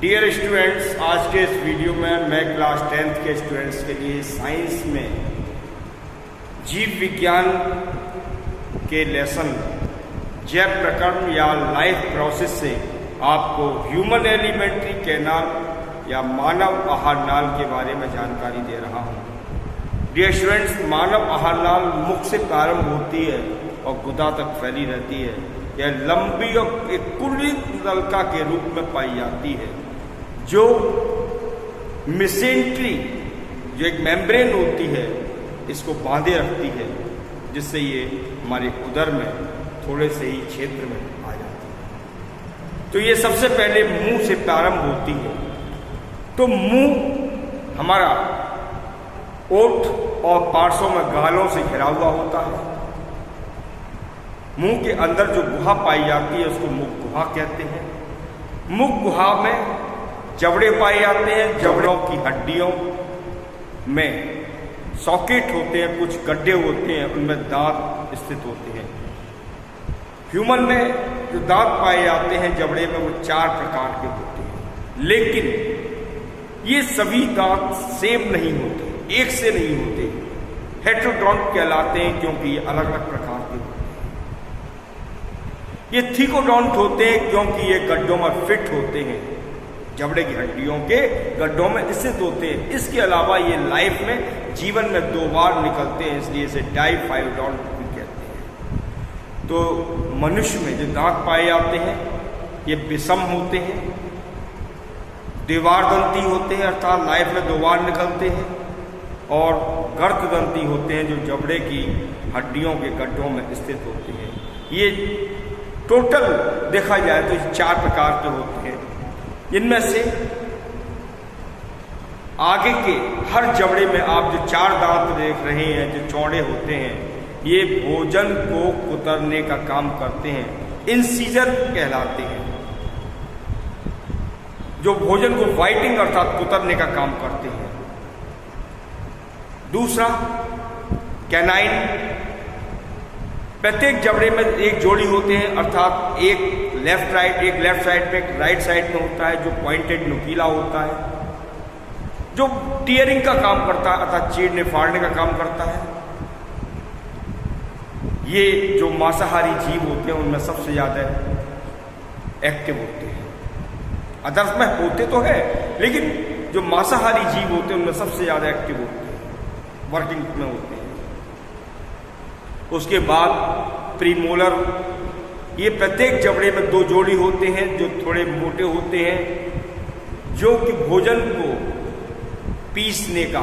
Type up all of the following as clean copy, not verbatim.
Dear students, आज के इस वीडियो में मैं क्लास 10th के स्टूडेंट्स के लिए साइंस में जीव विज्ञान के लेसन जैव प्रकरण या लाइफ प्रोसेस से आपको ह्यूमन एलिमेंट्री कैनाल या मानव आहार नाल के बारे में जानकारी दे रहा हूँ। डियर स्टूडेंट्स, मानव आहार नाल मुख से प्रारंभ होती है और गुदा तक फैली रहती है। यह लंबी और एक कुंडलित नलिका के रूप में पाई जाती है जो मिसेंट्री, जो एक मेम्ब्रेन होती है, इसको बांधे रखती है, जिससे ये हमारे उदर में थोड़े से ही क्षेत्र में आ जाती है। तो ये सबसे पहले मुंह से प्रारंभ होती है। तो मुंह हमारा ओठ और पार्श्वों में गालों से घिरा हुआ होता है। मुंह के अंदर जो गुहा पाई जाती है उसको मुख गुहा कहते हैं। मुख गुहा में जबड़े पाए जाते हैं। जबड़ों की हड्डियों में सॉकेट होते हैं, कुछ गड्ढे होते हैं, उनमें दांत स्थित होते हैं। ह्यूमन में जो दांत पाए जाते हैं जबड़े में, वो 4 प्रकार के होते हैं, लेकिन ये सभी दांत सेम नहीं होते, एक से नहीं होते। हेटेरोडोंट कहलाते हैं क्योंकि ये अलग अलग प्रकार के होते हैं। ये थिकोडोंट होते हैं क्योंकि ये गड्ढों में फिट होते हैं, जबड़े की हड्डियों के गड्ढों में स्थित होते हैं। इसके अलावा ये लाइफ में जीवन में 2 बार निकलते हैं, इसलिए इसे डाइफाइडोंट भी कहते हैं। तो मनुष्य में जो दांत पाए जाते हैं ये विषम होते हैं, द्विवारदंती होते हैं, अर्थात लाइफ में 2 बार निकलते हैं, और गर्तदंती होते हैं जो जबड़े की हड्डियों के गड्ढों में स्थित होते हैं। ये टोटल देखा जाए तो 4 प्रकार के होते हैं। इनमें से आगे के हर जबड़े में आप जो 4 दांत देख रहे हैं जो चौड़े होते हैं, ये भोजन को कुतरने का काम करते हैं, इंसीजर कहलाते हैं, जो भोजन को वाइटिंग अर्थात कुतरने का काम करते हैं। दूसरा, कैनाइन। प्रत्येक जबड़े में एक जोड़ी होते हैं, अर्थात एक लेफ्ट साइड में, एक राइट साइड में होता है, जो पॉइंटेड नुकीला होता है, जो टीयरिंग का काम करता है, अर्थात चीरने फाड़ने का काम करता है। ये जो मांसाहारी जीव होते हैं उनमें सबसे ज्यादा एक्टिव होते हैं। अदर्स में होते तो है, लेकिन जो मांसाहारी जीव होते हैं उनमें सबसे ज्यादा एक्टिव होते हैं, वर्किंग में होते हैं। उसके बाद प्रीमोलर। ये प्रत्येक जबड़े में 2 जोड़ी होते हैं जो थोड़े मोटे होते हैं, जो कि भोजन को पीसने का,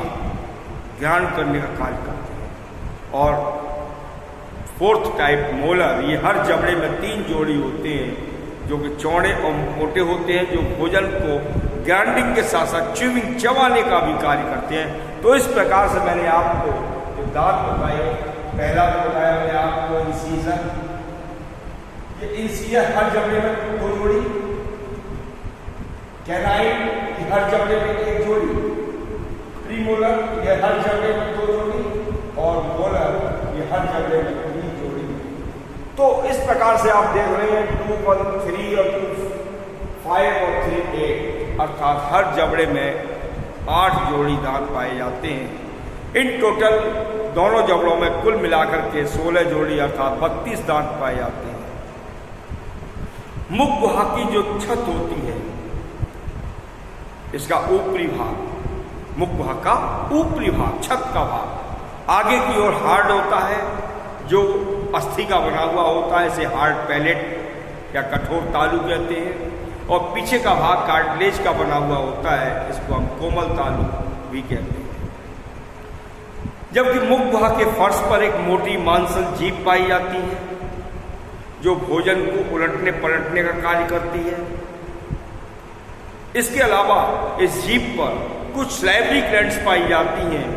ग्राइंड करने का कार्य करते हैं। और 4th टाइप मोलर। ये हर जबड़े में 3 जोड़ी होते हैं जो कि चौड़े और मोटे होते हैं, जो भोजन को ग्राइंडिंग के साथ साथ च्यूइंग, चबाने का भी कार्य करते हैं। तो इस प्रकार से मैंने आपको जो दांत बताए, पहला तो बताया मैंने आपको इंसीजर। ये इंसीजर हर जबड़े में 2 जोड़ी, कैनाइन हर जबड़े में 1 जोड़ी, प्रीमोलर ये हर जबड़े में 2 जोड़ी, और मोलर ये हर जबड़े में 3 जोड़ी। तो इस प्रकार से आप देख रहे हैं 2, 1, 3 और 2, 5 और 3, 8, अर्थात हर जबड़े में 8 जोड़ी दांत पाए जाते हैं। इन टोटल दोनों जबड़ों में कुल मिलाकर के 16 जोड़ी अर्थात 32 दांत पाए जाते हैं। मुख गुहा की जो छत होती है, इसका ऊपरी भाग, मुख गुहा का ऊपरी भाग, छत का भाग, आगे की ओर हार्ड होता है, जो अस्थि का बना हुआ होता है, इसे हार्ड पैलेट या कठोर तालु कहते हैं, और पीछे का भाग कार्टिलेज का बना हुआ होता है, इसको हम कोमल तालु भी कहते हैं। जबकि मुख गुहा के फर्श पर एक मोटी मांसल जीभ पाई जाती है, जो भोजन को उलटने पलटने का कार्य करती है। इसके अलावा इस जीभ पर कुछ सलाइवरी ग्लैंड्स पाई जाती हैं,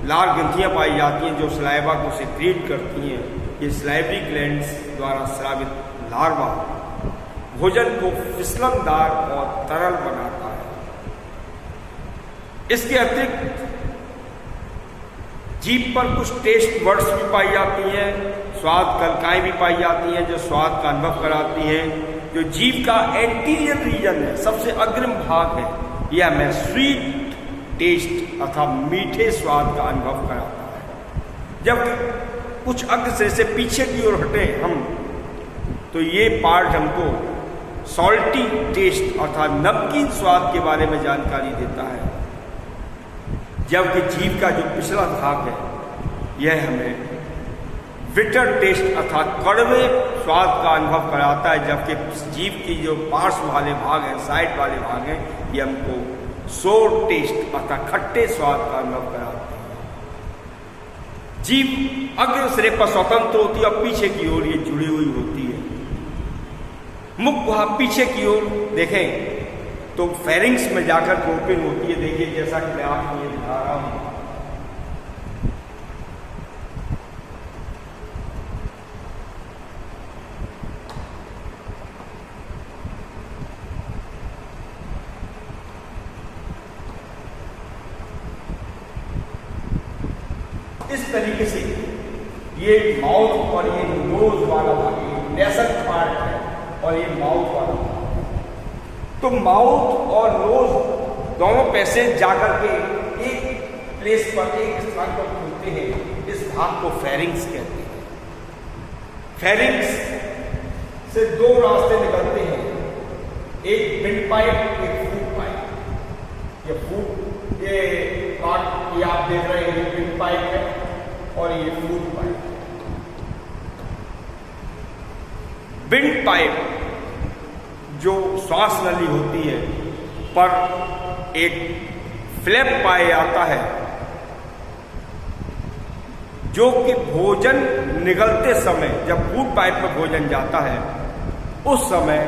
लार ग्रंथियां पाई जाती हैं जो सलाइवा को सिक्रीट करती हैं। ये सलाइवरी ग्लैंड्स द्वारा स्रावित लार्वा भोजन को फिसलनदार और तरल बनाता है। इसके अतिरिक्त जीभ पर कुछ टेस्ट वर्ड्स भी पाई जाती हैं, स्वाद कलकाएं भी पाई जाती हैं जो स्वाद का अनुभव कराती हैं। जो जीभ का एंटीरियर रीजन है, सबसे अग्रिम भाग है, यह हमें स्वीट टेस्ट अर्थात मीठे स्वाद का अनुभव कराता है। जब कुछ अग्र से पीछे की ओर हटे हम, तो ये पार्ट हमको सॉल्टी टेस्ट अर्थात नमकीन स्वाद के बारे में जानकारी देता है। जबकि जीभ का जो पिछला भाग है, यह हमें बिटर टेस्ट अर्थात कड़वे स्वाद का अनुभव कराता है। जबकि जीभ की जो पार्श्व वाले भाग हैं, साइड वाले भाग हैं, ये हमको सोर टेस्ट अर्थात खट्टे स्वाद का अनुभव कराते हैं। जीभ अग्र सिरे पर स्वतंत्र होती है और पीछे की ओर ये जुड़ी हुई होती है। मुख वहां पीछे की ओर देखें तो फेरिंग्स में जाकर ओपन होती है। देखिए जैसा कि मैं आपको ये दिखा रहा हूं, इस तरीके से ये माउथ और ये नोज वाला भाग, ये नेसल पार्ट है और ये माउथ वाला भाग। तो माउथ और नोज दोनों पैसेज जाकर के एक प्लेस पर, एक स्थान पर खुलते हैं। इस भाग को फेरिंग्स कहते हैं। फेरिंग्स से दो रास्ते निकलते हैं, एक विंड पाइप, एक फूड पाइप। ये पार्ट ये आप देख रहे हैं, ये विंड पाइप है और ये फूड पाइप। विंड पाइप जो श्वास नली होती है पर एक फ्लैप पाया जाता है, जो कि भोजन निगलते समय, जब फूड पाइप में भोजन जाता है, उस समय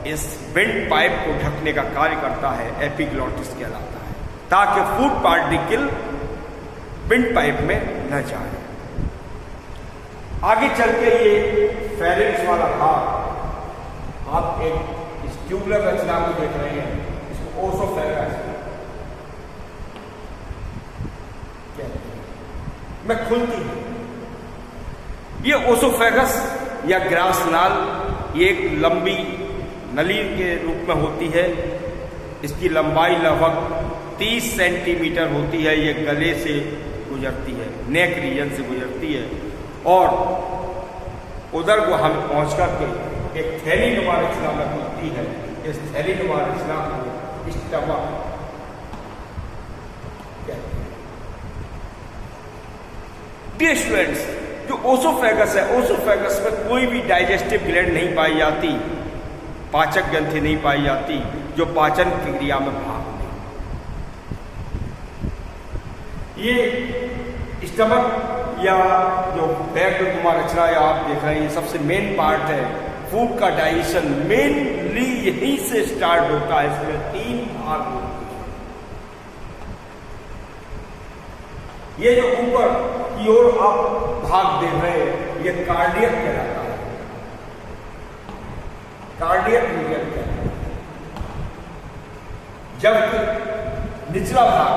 इस विंड पाइप को ढकने का कार्य करता है, एपिग्लॉटिस कहलाता है, ताकि फूड पार्टिकल विंड पाइप में न जाए। आगे चल के ये फेरिंग्स वाला भाग, आप एक ट्यूबुलर रचना को देख रहे हैं, इसको ओसोफेगस में खुलती है। ये ओसोफेगस या ग्रास नाल, ये एक लंबी नली के रूप में होती है। इसकी लंबाई लगभग 30 सेंटीमीटर होती है। ये गले से गुजरती है, नेक रीजन से गुजरती है और उधर को हम पहुंच करके एक थैली नुमा रचना में खुलती है। इस थैली नुमा रचना को स्टमक कहते हैं। डियर स्टूडेंट्स, जो ओसोफेगस है, ओसोफेगस में कोई भी डाइजेस्टिव ग्लैंड नहीं पाई जाती, पाचक ग्रंथि नहीं पाई जाती जो पाचन की क्रिया में भाग ले। ये स्टमक या जो बैग नुमा रचना या आप देख रहे हैं, ये सबसे मेन पार्ट है। फूड का डाइजेशन मेनली यहीं से स्टार्ट होता है। इसमें 3 भाग होते हैं। ये जो ऊपर की ओर आप भाग देख रहे हैं, ये कार्डियक कहलाता है, कार्डियक रीजन कहलाता है। जबकि निचला भाग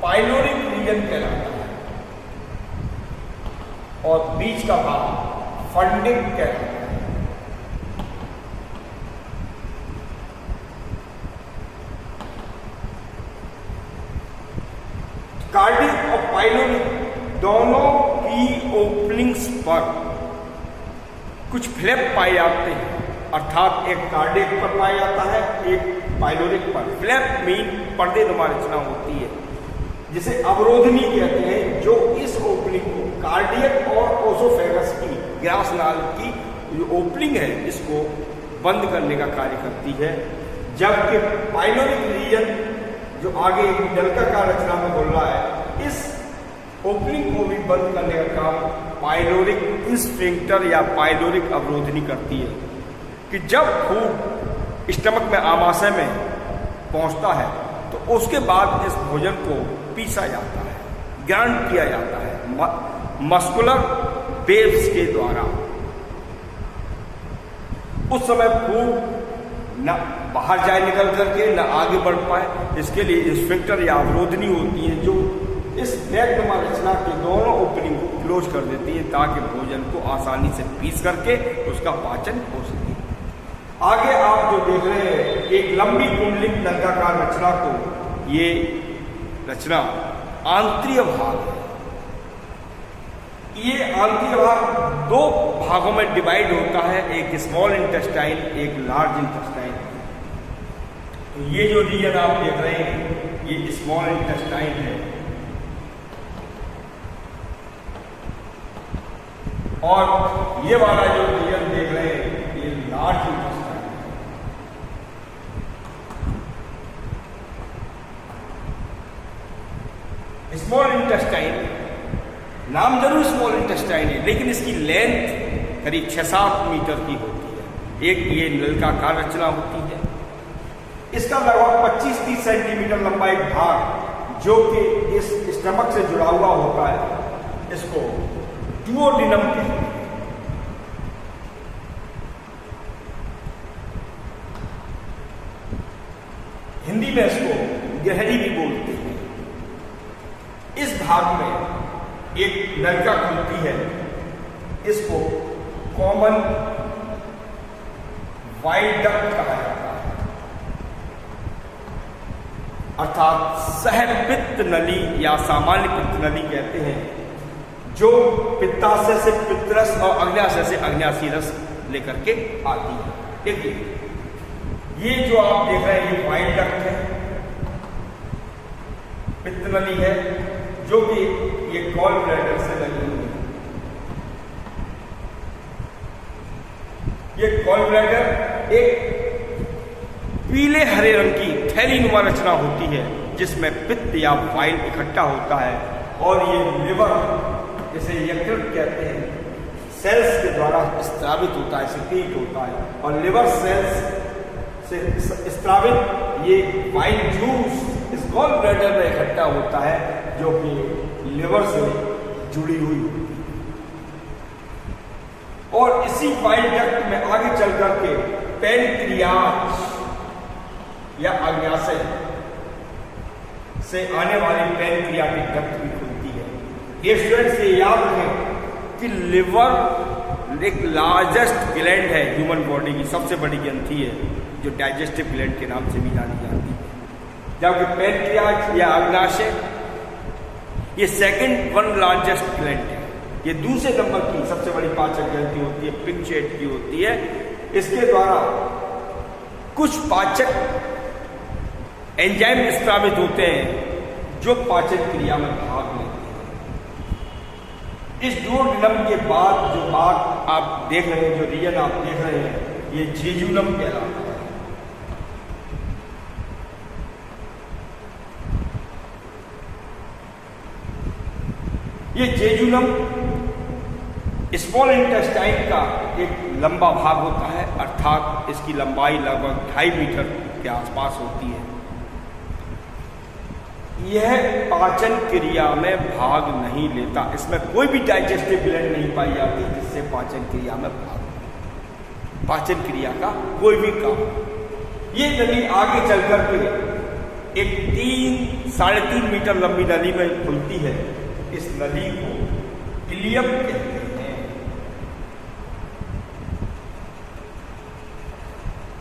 पाइलोरिक रीजन कहलाता है और बीच का भाग फंडिंग कहलाता है। कार्डियक और पाइलोरिक दोनों की ओपनिंग्स पर कुछ फ्लैप पाए जाते हैं, अर्थात एक कार्डियक पर पाया जाता है, एक पाइलोरिक पर। फ्लैप मीन पर्देनुमा रचना होती है, जिसे अवरोधनी कहते हैं, जो इस ओपनिंग को कार्डियक और ओसोफेगस की ग्रास नाल की जो ओपनिंग है, इसको बंद करने का कार्य करती है। जबकि पाइलोरिक रीजन जो आगे नलिकाकार रचना में बोल रहा है, इस ओपनिंग को भी बंद करने का काम पाइलोरिक स्फिंक्टर या पाइलोरिक अवरोधनी करती है। कि जब फूड स्टमक में आमाशय में पहुंचता है तो उसके बाद इस भोजन को पीसा जाता है, ग्राइंड किया जाता है मस्कुलर वेव्स के द्वारा। उस समय फूड न बाहर जाए निकल करके, न आगे बढ़ पाए, इसके लिए स्फिंक्टर या अवरोधनी होती है, जो इस बैगनुमा रचना के दोनों ओपनिंग को क्लोज कर देती है, ताकि भोजन को आसानी से पीस करके उसका पाचन हो सके। आगे आप जो देख रहे हैं एक लंबी कुंडलिक नलिकाकार रचना को, ये रचना आंतरिक भाग है। ये आंतरिक भाग दो भागों में डिवाइड होता है, एक स्मॉल इंटेस्टाइन, एक लार्ज इंटेस्टाइन। तो ये जो रीजन आप देख रहे हैं ये स्मॉल इंटेस्टाइन है, और ये वाला जो रीजन देख रहे हैं ये लार्ज इंटेस्टाइन। स्मॉल इंटेस्टाइन नाम जरूर स्मॉल इंटेस्टाइन है, लेकिन इसकी लेंथ करीब 6-7 मीटर की होती है। एक ये नलिकाकार रचना होती है, इसका लगभग 25-30 सेंटीमीटर लंबा एक भाग जो कि इस स्टमक से जुड़ा हुआ होता है, इसको डुओडेनम कहते हैं। हिंदी में इसको गहरी भी बोलते हैं। इस भाग में एक नलिका खुलती है, इसको कॉमन वाइड डक्ट कहा जाता है, अर्थात सहपित्त नली या सामान्य पित्त नली कहते हैं, जो पित्ताशय से पित्तरस और अग्न्याशय से अग्न्याशी रस लेकर के आती है। देखिए ये जो आप देख रहे हैं ये वाइड डक्ट है, पित्त नली है, जो कि ये गॉल ब्लैडर से लगी हुई है। ये गॉल ब्लैडर एक पीले हरे रंग की थैलीनुमा रचना होती है, जिसमें पित्त या वाइल इकट्ठा होता है, और ये लिवर, जिसे यकृत कहते हैं, सेल्स के द्वारा स्त्रावित होता है, सिक्रीट होता है, और लिवर सेल्स से स्त्रावित ये वाइल जूस इस गॉल ब्लैडर में इकट्ठा होता है, जो कि लिवर से जुड़ी हुई होती है। और इसी वाइल डक्ट में आगे चल करके पैनक्रियाज या अग्न्याशय से आने वाली पैनक्रियाटिक डक्ट भी खुलती है। ये स्टूडेंट्स ये याद रखें कि लिवर एक लार्जेस्ट ग्लैंड है ह्यूमन बॉडी की, सबसे बड़ी ग्रंथि है, जो डाइजेस्टिव ग्लैंड के नाम से भी जानी जाती है, जबकि पैनक्रियाज या अग्न्याशय ये सेकंड वन लार्जेस्ट ग्लैंड है। ये दूसरे नंबर की सबसे बड़ी पाचक ग्रंथि होती है, पिंक शेड की होती है। इसके द्वारा कुछ पाचक एंजाइम स्त्रावित होते हैं जो पाचन क्रिया में भाग लेते हैं। इस डुओडेनम के बाद जो भाग आप देख रहे हैं, जो रीजन आप देख रहे हैं, ये जेजुनम कहलाता है। ये जेजुनम स्मॉल इंटेस्टाइन का एक लंबा भाग होता है, अर्थात इसकी लंबाई लगभग 2.5 मीटर के आसपास होती है। यह पाचन क्रिया में भाग नहीं लेता, इसमें कोई भी डाइजेस्टिव ग्लैंड नहीं पाई जाती जिससे पाचन क्रिया में भाग, पाचन क्रिया का कोई भी काम। ये नली आगे चल करके एक 3-3.5 मीटर लंबी नली में खुलती है। इस नली को इलियम कहते हैं।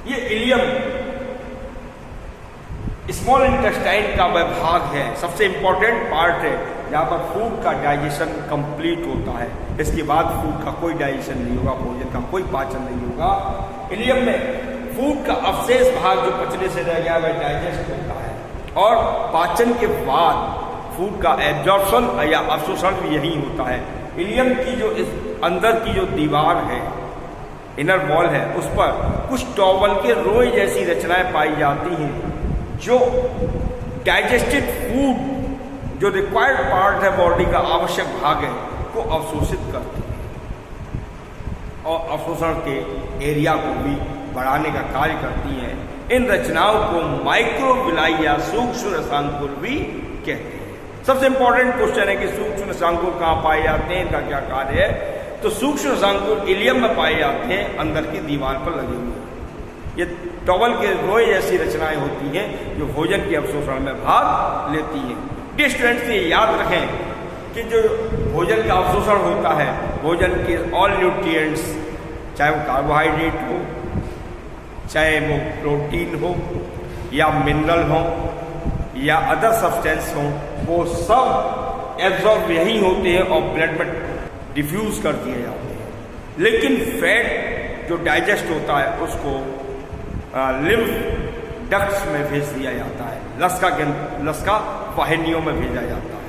ये इलियम स्मॉल इंटेस्टाइन का वह भाग है, सबसे इंपॉर्टेंट पार्ट है, जहां पर फूड का डाइजेशन कंप्लीट होता है। इसके बाद फूड का कोई डाइजेशन नहीं होगा, भोजन का कोई पाचन नहीं होगा। इलियम में फूड का अवशेष भाग जो पचने से रह गया वह डाइजेस्ट होता है, और पाचन के बाद फूड का एब्जॉर्प्शन या अवशोषण भी यही होता है। इलियम की जो इस अंदर की जो दीवार है, इनर वॉल है, उस पर कुछ टॉवल के रोए जैसी रचनाएं पाई जाती हैं, जो डाइजेस्टेड फूड जो रिक्वायर्ड पार्ट है बॉडी का, आवश्यक भाग है, को अवशोषित करती है और अवशोषण के एरिया को भी बढ़ाने का कार्य करती हैं। इन रचनाओं को माइक्रोविलाई या सूक्ष्म रसांकुर भी कहते हैं। सबसे इंपॉर्टेंट क्वेश्चन है कि सूक्ष्म रसांकुर कहाँ पाए जाते हैं, इनका क्या कार्य है। तो सूक्ष्म रसांकुर इलियम में पाए जाते हैं, अंदर की दीवार पर लगे हुए। ये टॉवल के रोए जैसी रचनाएं होती हैं जो भोजन के अवशोषण में भाग लेती हैं। डियर स्टूडेंट्स ये याद रखें कि जो भोजन का अवशोषण होता है, भोजन के ऑल न्यूट्रिएंट्स, चाहे वो कार्बोहाइड्रेट हो चाहे वो प्रोटीन हो या मिनरल हो या अदर सब्सटेंस हो, वो सब एब्जॉर्ब यही होते हैं और ब्लड में डिफ्यूज कर दिए जाते हैं। लेकिन फैट जो डाइजेस्ट होता है उसको लिम्फ डक्ट्स में भेज दिया जाता है, लसका वाहिनियों में भेजा जाता है।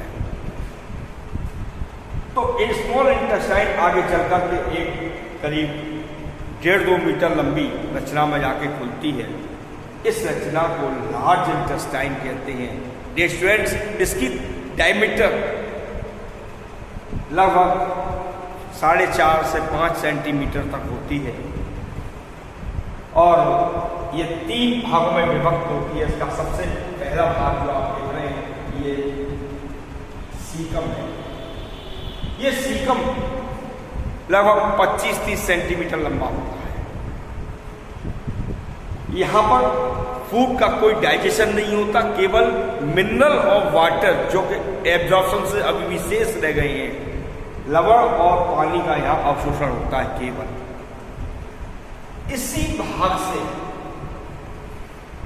तो स्मॉल इंटेस्टाइन आगे चलकर के एक करीब 1.5-2 मीटर लंबी रचना में जाके खुलती है। इस रचना को लार्ज इंटेस्टाइन कहते हैं। डियर स्टूडेंट्स, इसकी डायमीटर लगभग 4.5 से 5 सेंटीमीटर तक होती है और ये 3 भागों में विभक्त होती है। इसका सबसे पहला भाग जो आप देख रहे हैं ये सीकम है। ये सीकम लगभग 25-30 सेंटीमीटर लंबा होता है। यहाँ पर फूड का कोई डाइजेशन नहीं होता, केवल मिनरल और वाटर जो कि एब्जॉर्प्शन से अभी भी शेष रह गए हैं, लवण और पानी का यहाँ अवशोषण होता है केवल। इसी भाग से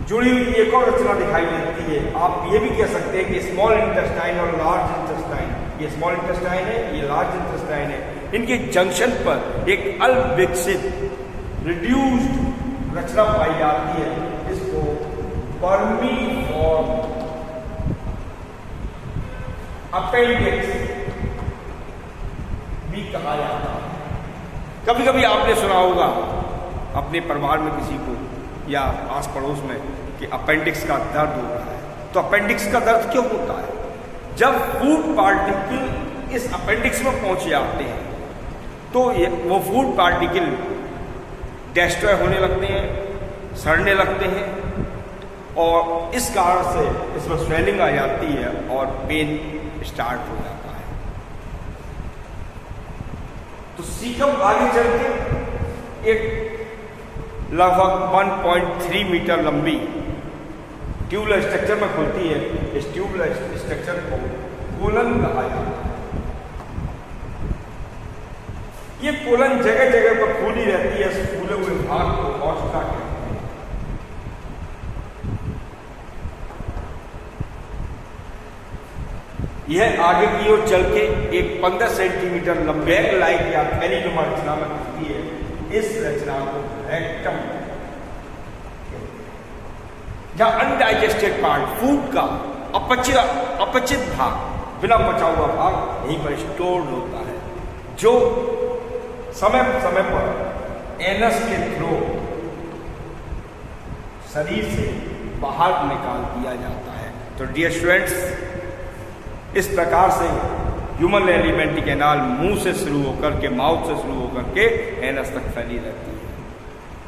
जुड़ी हुई एक और रचना दिखाई देती है। आप ये भी कह सकते हैं कि स्मॉल इंटेस्टाइन और लार्ज इंटेस्टाइन, ये स्मॉल इंटेस्टाइन है, ये लार्ज इंटेस्टाइन है, इनके जंक्शन पर एक अल्पविकसित रिड्यूस्ड रचना पाई जाती है। इसको वर्मीफॉर्म अपेंडिक्स भी कहा जाता है। कभी कभी आपने सुना होगा अपने परिवार में किसी को या आस पड़ोस में कि अपेंडिक्स का दर्द हो रहा है। तो अपेंडिक्स का दर्द क्यों होता है? जब फूड पार्टिकल इस अपेंडिक्स में पहुंच जाते हैं तो वो फूड पार्टिकल डिस्ट्रॉय होने लगते हैं, सड़ने लगते हैं और इस कारण से इसमें स्वेलिंग आ जाती है और पेन स्टार्ट हो जाता है। तो सीकम आगे चल के एक लगभग 1.3 मीटर लंबी ट्यूबुलर स्ट्रक्चर में खुलती है। इस ट्यूबुलर स्ट्रक्चर को कोलन कहा जाता है। ये कोलन जगह जगह पर फूली रहती है। इस फूले हुए भाग को ऑस्ट्रा कहते हैं। यह आगे की ओर चल के एक 15 सेंटीमीटर लंबे लाइक या थैलीनुमा रचना में खुलती है। इस रचना को रेक्टम, जहां अनडाइजेस्टेड पार्ट, फूड का अपचित भाग, बिना पचा हुआ भाग यहीं पर स्टोर्ड होता है, जो समय समय पर एनस के थ्रू शरीर से बाहर निकाल दिया जाता है। तो डियर स्टूडेंट्स, इस प्रकार से ह्यूमन एलिमेंट्री कैनाल मुंह से शुरू होकर के, माउथ से शुरू होकर के एनस तक फैली रहती है।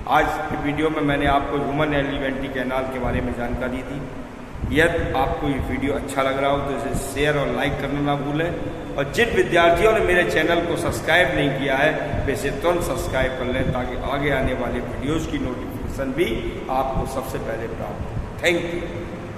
आज की वीडियो में मैंने आपको ह्यूमन एलिमेंट्री कैनाल के बारे में जानकारी दी। यदि आपको ये वीडियो अच्छा लग रहा हो तो इसे शेयर और लाइक करना ना भूलें और जिन विद्यार्थियों ने मेरे चैनल को सब्सक्राइब नहीं किया है वे इसे तुरंत सब्सक्राइब कर लें ताकि आगे आने वाले वीडियोज़ की नोटिफिकेशन भी आपको सबसे पहले प्राप्त हो। Thank you.